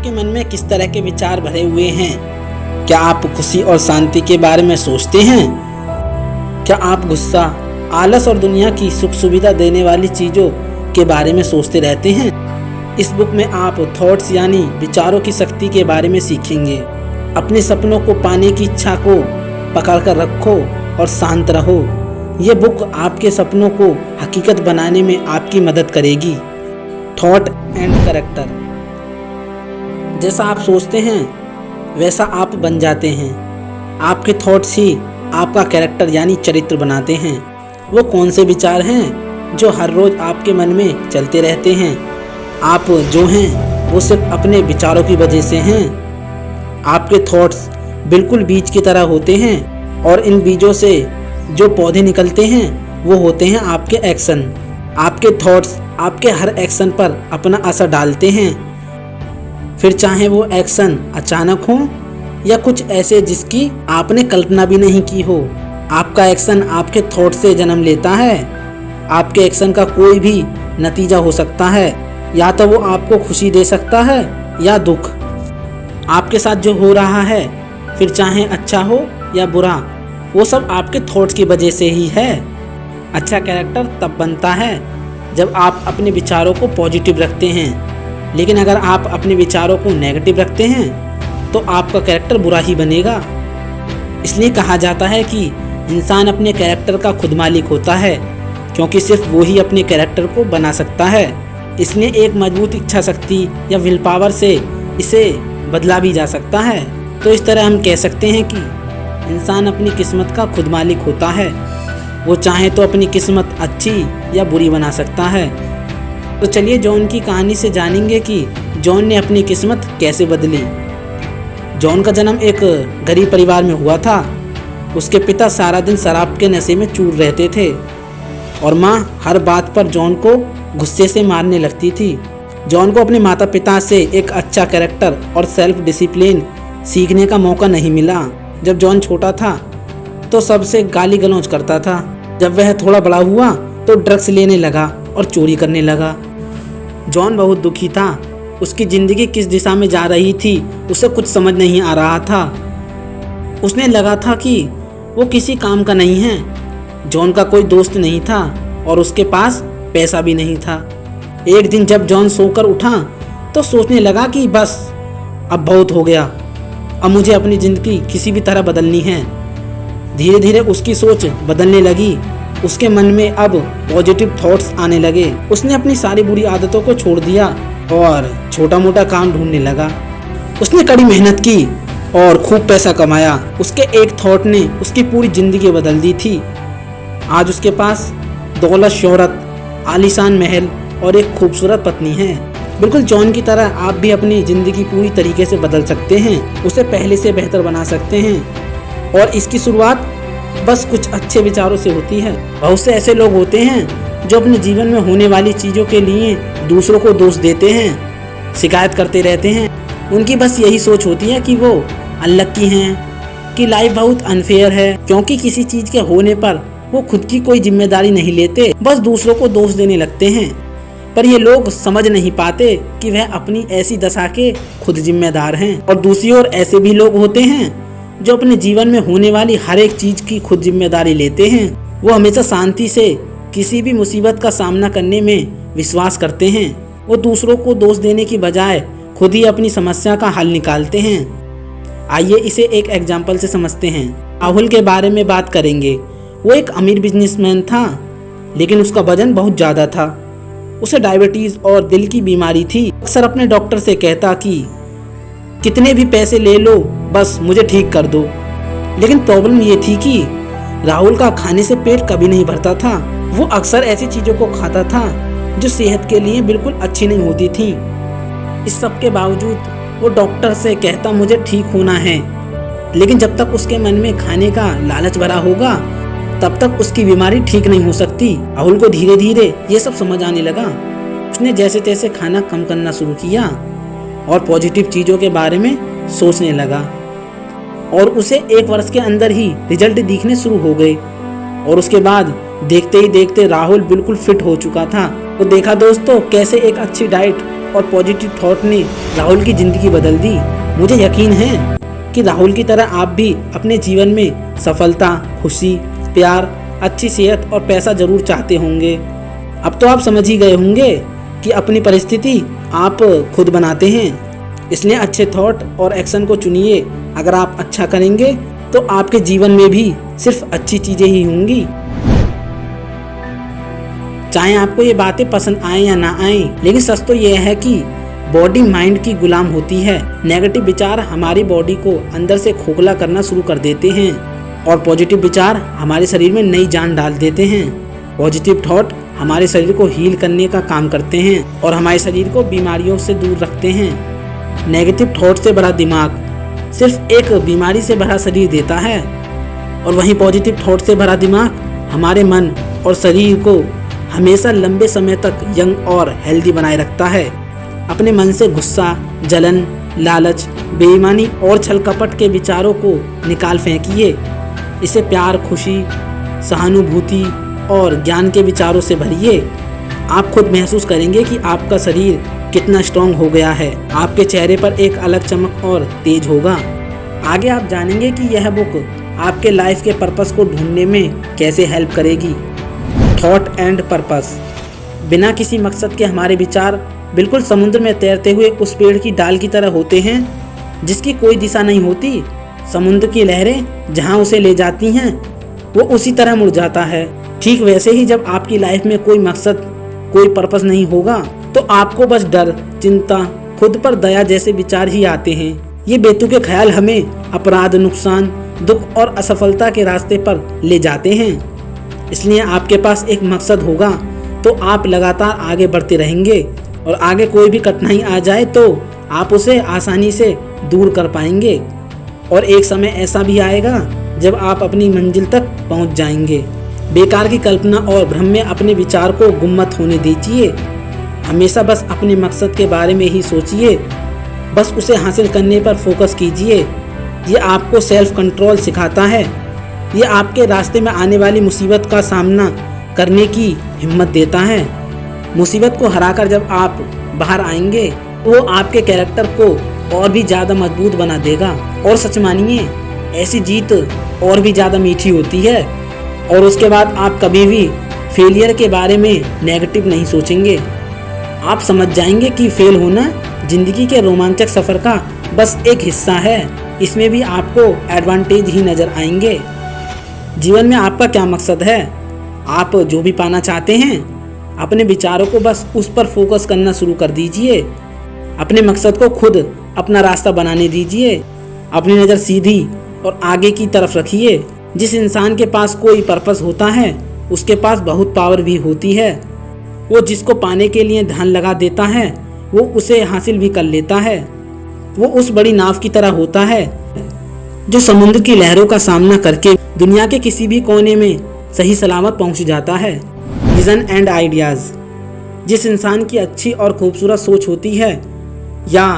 आपके मन में किस तरह के विचार भरे हुए हैं? क्या आप खुशी और शांति के बारे में सोचते हैं? क्या आप गुस्सा, आलस और दुनिया की सुख सुविधा देने वाली चीज़ों के बारे में सोचते रहते हैं? इस बुक में आप थॉट्स यानी विचारों की शक्ति के बारे में सीखेंगे। अपने सपनों को पाने की इच्छा को पकड़ कर रखो और शांत रहो। ये बुक आपके सपनों को हकीकत बनाने में आपकी मदद करेगी। Thought and character. जैसा आप सोचते हैं वैसा आप बन जाते हैं। आपके थॉट्स ही आपका कैरेक्टर यानी चरित्र बनाते हैं। वो कौन से विचार हैं जो हर रोज़ आपके मन में चलते रहते हैं? आप जो हैं वो सिर्फ अपने विचारों की वजह से हैं। आपके थॉट्स बिल्कुल बीज की तरह होते हैं और इन बीजों से जो पौधे निकलते हैं वो होते हैं आपके एक्शन। आपके थॉट्स आपके हर एक्शन पर अपना असर डालते हैं, फिर चाहे वो एक्शन अचानक हो या कुछ ऐसे जिसकी आपने कल्पना भी नहीं की हो। आपका एक्शन आपके थॉट से जन्म लेता है। आपके एक्शन का कोई भी नतीजा हो सकता है, या तो वो आपको खुशी दे सकता है या दुख। आपके साथ जो हो रहा है, फिर चाहे अच्छा हो या बुरा, वो सब आपके थॉट्स की वजह से ही है। अच्छा कैरेक्टर तब बनता है जब आप अपने विचारों को पॉजिटिव रखते हैं, लेकिन अगर आप अपने विचारों को नेगेटिव रखते हैं तो आपका कैरेक्टर बुरा ही बनेगा। इसलिए कहा जाता है कि इंसान अपने कैरेक्टर का खुद मालिक होता है, क्योंकि सिर्फ वो ही अपने कैरेक्टर को बना सकता है। इसलिए एक मजबूत इच्छा शक्ति या विल पावर से इसे बदला भी जा सकता है। तो इस तरह हम कह सकते हैं कि इंसान अपनी किस्मत का खुद मालिक होता है। वो चाहे तो अपनी किस्मत अच्छी या बुरी बना सकता है। तो चलिए जॉन की कहानी से जानेंगे कि जॉन ने अपनी किस्मत कैसे बदली। जॉन का जन्म एक गरीब परिवार में हुआ था। उसके पिता सारा दिन शराब के नशे में चूर रहते थे और माँ हर बात पर जॉन को गुस्से से मारने लगती थी। जॉन को अपने माता पिता से एक अच्छा कैरेक्टर और सेल्फ डिसिप्लिन सीखने का मौका नहीं मिला। जब जॉन छोटा था तो सबसे गाली गलौज करता था। जब वह थोड़ा बड़ा हुआ तो ड्रग्स लेने लगा और चोरी करने लगा। जॉन बहुत दुखी था। उसकी ज़िंदगी किस दिशा में जा रही थी उसे कुछ समझ नहीं आ रहा था। उसने लगा था कि वो किसी काम का नहीं है। जॉन का कोई दोस्त नहीं था और उसके पास पैसा भी नहीं था। एक दिन जब जॉन सोकर उठा तो सोचने लगा कि बस अब बहुत हो गया, अब मुझे अपनी ज़िंदगी किसी भी तरह बदलनी है। धीरे धीरे उसकी सोच बदलने लगी। उसके मन में अब पॉजिटिव थॉट्स आने लगे। उसने अपनी सारी बुरी आदतों को छोड़ दिया और छोटा मोटा काम ढूंढने लगा। उसने कड़ी मेहनत की और खूब पैसा कमाया। उसके एक थॉट ने उसकी पूरी ज़िंदगी बदल दी थी। आज उसके पास दौलत, शोहरत, आलीशान महल और एक खूबसूरत पत्नी है। बिल्कुल जॉन की तरह आप भी अपनी ज़िंदगी पूरी तरीके से बदल सकते हैं, उसे पहले से बेहतर बना सकते हैं। और इसकी शुरुआत बस कुछ अच्छे विचारों से होती है। बहुत से ऐसे लोग होते हैं जो अपने जीवन में होने वाली चीज़ों के लिए दूसरों को दोष देते हैं, शिकायत करते रहते हैं। उनकी बस यही सोच होती है कि वो अनलक्की हैं, कि लाइफ बहुत अनफेयर है, क्योंकि किसी चीज़ के होने पर वो खुद की कोई जिम्मेदारी नहीं लेते, बस दूसरों को दोष देने लगते हैं। पर ये लोग समझ नहीं पाते कि वह अपनी ऐसी दशा के खुद जिम्मेदार हैं। और दूसरी ओर ऐसे भी लोग होते हैं जो अपने जीवन में होने वाली हर एक चीज़ की खुद जिम्मेदारी लेते हैं। वो हमेशा शांति से किसी भी मुसीबत का सामना करने में विश्वास करते हैं। वो दूसरों को दोष देने की बजाय खुद ही अपनी समस्या का हल निकालते हैं। आइए इसे एक एग्जाम्पल से समझते हैं। राहुल के बारे में बात करेंगे। वो एक अमीर बिजनेसमैन था, लेकिन उसका वजन बहुत ज़्यादा था। उसे डायबिटीज़ और दिल की बीमारी थी। अक्सर अपने डॉक्टर से कहता कि कितने भी पैसे ले लो, बस मुझे ठीक कर दो। लेकिन प्रॉब्लम ये थी कि राहुल का खाने से पेट कभी नहीं भरता था। वो अक्सर ऐसी चीज़ों को खाता था जो सेहत के लिए बिल्कुल अच्छी नहीं होती थी। इस सब के बावजूद वो डॉक्टर से कहता मुझे ठीक होना है, लेकिन जब तक उसके मन में खाने का लालच भरा होगा तब तक उसकी बीमारी ठीक नहीं हो सकती। राहुल को धीरे धीरे ये सब समझ आने लगा। उसने जैसे तैसे खाना कम करना शुरू किया और पॉजिटिव चीज़ों के बारे में सोचने लगा, और उसे 1 वर्ष के अंदर ही रिजल्ट दिखने शुरू हो गए। और उसके बाद देखते ही देखते राहुल बिल्कुल फिट हो चुका था। तो देखा दोस्तों कैसे एक अच्छी डाइट और पॉजिटिव थॉट ने राहुल की ज़िंदगी बदल दी। मुझे यकीन है कि राहुल की तरह आप भी अपने जीवन में सफलता, खुशी, प्यार, अच्छी सेहत और पैसा ज़रूर चाहते होंगे। अब तो आप समझ ही गए होंगे कि अपनी परिस्थिति आप खुद बनाते हैं। इसलिए अच्छे थॉट और एक्शन को चुनिए। अगर आप अच्छा करेंगे तो आपके जीवन में भी सिर्फ अच्छी चीज़ें ही होंगी। चाहे आपको ये बातें पसंद आए या ना आए, लेकिन सच तो यह है कि बॉडी माइंड की गुलाम होती है। नेगेटिव विचार हमारी बॉडी को अंदर से खोखला करना शुरू कर देते हैं और पॉजिटिव विचार हमारे शरीर में नई जान डाल देते हैं। पॉजिटिव थॉट हमारे शरीर को हील करने का काम करते हैं और हमारे शरीर को बीमारियों से दूर रखते हैं। नेगेटिव थॉट से भरा दिमाग सिर्फ एक बीमारी से भरा शरीर देता है और वहीं पॉजिटिव थॉट से भरा दिमाग हमारे मन और शरीर को हमेशा लंबे समय तक यंग और हेल्दी बनाए रखता है। अपने मन से गुस्सा, जलन, लालच, बेईमानी और छल कपट के विचारों को निकाल फेंकिए। इसे प्यार, खुशी, सहानुभूति और ज्ञान के विचारों से भरिए। आप खुद महसूस करेंगे कि आपका शरीर कितना स्ट्रांग हो गया है। आपके चेहरे पर एक अलग चमक और तेज होगा। आगे आप जानेंगे कि यह बुक आपके लाइफ के पर्पस को ढूंढने में कैसे हेल्प करेगी। Thought and purpose. बिना किसी मकसद के हमारे विचार बिल्कुल समुद्र में तैरते हुए उस पेड़ की डाल की तरह होते हैं जिसकी कोई दिशा नहीं होती। समुद्र की लहरें जहां उसे ले जाती हैं वो उसी तरह मुड़ जाता है। ठीक वैसे ही जब आपकी लाइफ में कोई मकसद, कोई पर्पस नहीं होगा तो आपको बस डर, चिंता, खुद पर दया जैसे विचार ही आते हैं। ये बेतुके ख्याल हमें अपराध, नुकसान, दुख और असफलता के रास्ते पर ले जाते हैं। इसलिए आपके पास एक मकसद होगा तो आप लगातार आगे बढ़ते रहेंगे और आगे कोई भी कठिनाई आ जाए तो आप उसे आसानी से दूर कर पाएंगे। और एक समय ऐसा भी आएगा जब आप अपनी मंजिल तक पहुंच जाएंगे। बेकार की कल्पना और भ्रम में अपने विचार को गुम मत होने दीजिए। हमेशा बस अपने मकसद के बारे में ही सोचिए, बस उसे हासिल करने पर फोकस कीजिए। ये आपको सेल्फ कंट्रोल सिखाता है। ये आपके रास्ते में आने वाली मुसीबत का सामना करने की हिम्मत देता है। मुसीबत को हराकर जब आप बाहर आएंगे वो आपके कैरेक्टर को और भी ज़्यादा मजबूत बना देगा। और सच मानिए, ऐसी जीत और भी ज़्यादा मीठी होती है। और उसके बाद आप कभी भी फेलियर के बारे में नेगेटिव नहीं सोचेंगे। आप समझ जाएंगे कि फेल होना जिंदगी के रोमांचक सफ़र का बस एक हिस्सा है। इसमें भी आपको एडवांटेज ही नज़र आएंगे। जीवन में आपका क्या मकसद है? आप जो भी पाना चाहते हैं, अपने विचारों को बस उस पर फोकस करना शुरू कर दीजिए। अपने मकसद को खुद अपना रास्ता बनाने दीजिए। अपनी नज़र सीधी और आगे की तरफ रखिए। जिस इंसान के पास कोई पर्पस होता है उसके पास बहुत पावर भी होती है। वो जिसको पाने के लिए ध्यान लगा देता है वो उसे हासिल भी कर लेता है। वो उस बड़ी नाव की तरह होता है जो समुद्र की लहरों का सामना करके दुनिया के किसी भी कोने में सही सलामत पहुंच जाता है। Vision and ideas. जिस इंसान की अच्छी और खूबसूरत सोच होती है या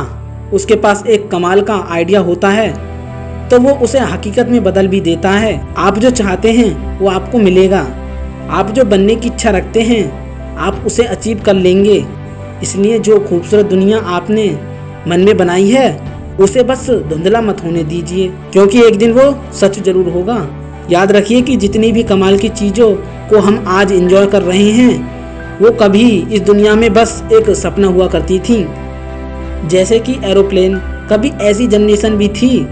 उसके पास एक कमाल का आइडिया होता है तो वो उसे हकीकत में बदल भी देता है। आप जो चाहते हैं वो आपको मिलेगा। आप जो बनने की इच्छा रखते हैं आप उसे अचीव कर लेंगे। इसलिए जो खूबसूरत दुनिया आपने मन में बनाई है उसे बस धुंधला मत होने दीजिए, क्योंकि एक दिन वो सच जरूर होगा। याद रखिए कि जितनी भी कमाल की चीज़ों को हम आज एंजॉय कर रहे हैं वो कभी इस दुनिया में बस एक सपना हुआ करती थी। जैसे कि एरोप्लेन, कभी ऐसी जनरेशन भी थी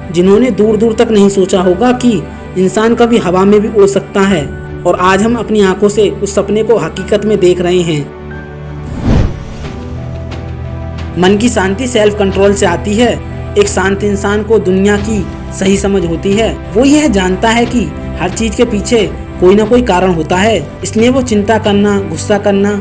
जिन्होंने दूर दूर तक नहीं सोचा होगा कि इंसान कभी हवा में भी उड़ सकता है। और आज हम अपनी आंखों से उस सपने को हकीकत में देख रहे हैं। मन की शांति सेल्फ कंट्रोल से आती है। एक शांत इंसान को दुनिया की सही समझ होती है। वो यह जानता है कि हर चीज के पीछे कोई ना कोई कारण होता है। इसलिए वो चिंता करना, गुस्सा करना,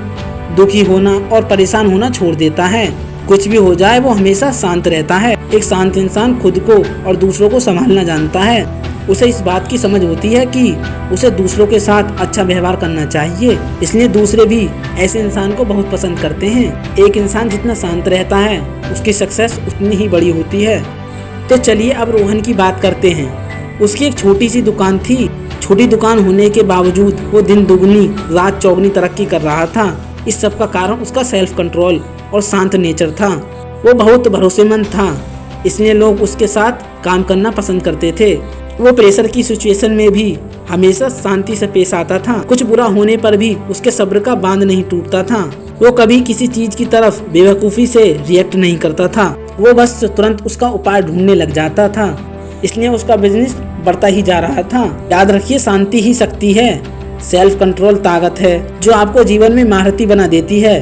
दुखी होना और परेशान होना छोड़ देता है। कुछ भी हो जाए वो हमेशा शांत रहता है। एक शांत इंसान खुद को और दूसरों को संभालना जानता है। उसे इस बात की समझ होती है कि उसे दूसरों के साथ अच्छा व्यवहार करना चाहिए। इसलिए दूसरे भी ऐसे इंसान को बहुत पसंद करते हैं। एक इंसान जितना शांत रहता है उसकी सक्सेस उतनी ही बड़ी होती है। तो चलिए अब रोहन की बात करते हैं। उसकी एक छोटी सी दुकान थी। छोटी दुकान होने के बावजूद वो दिन दुगनी रात चौगनी तरक्की कर रहा था। इस सब का कारण उसका सेल्फ कंट्रोल और शांत नेचर था। वो बहुत भरोसेमंद था, इसलिए लोग उसके साथ काम करना पसंद करते थे। वो प्रेशर की सिचुएशन में भी हमेशा शांति से पेश आता था। कुछ बुरा होने पर भी उसके सब्र का बांध नहीं टूटता था। वो कभी किसी चीज की तरफ बेवकूफ़ी से रिएक्ट नहीं करता था, वो बस तुरंत उसका उपाय ढूंढने लग जाता था। इसलिए उसका बिजनेस बढ़ता ही जा रहा था। याद रखिए, शांति ही शक्ति है, सेल्फ कंट्रोल ताकत है जो आपको जीवन में महारथी बना देती है।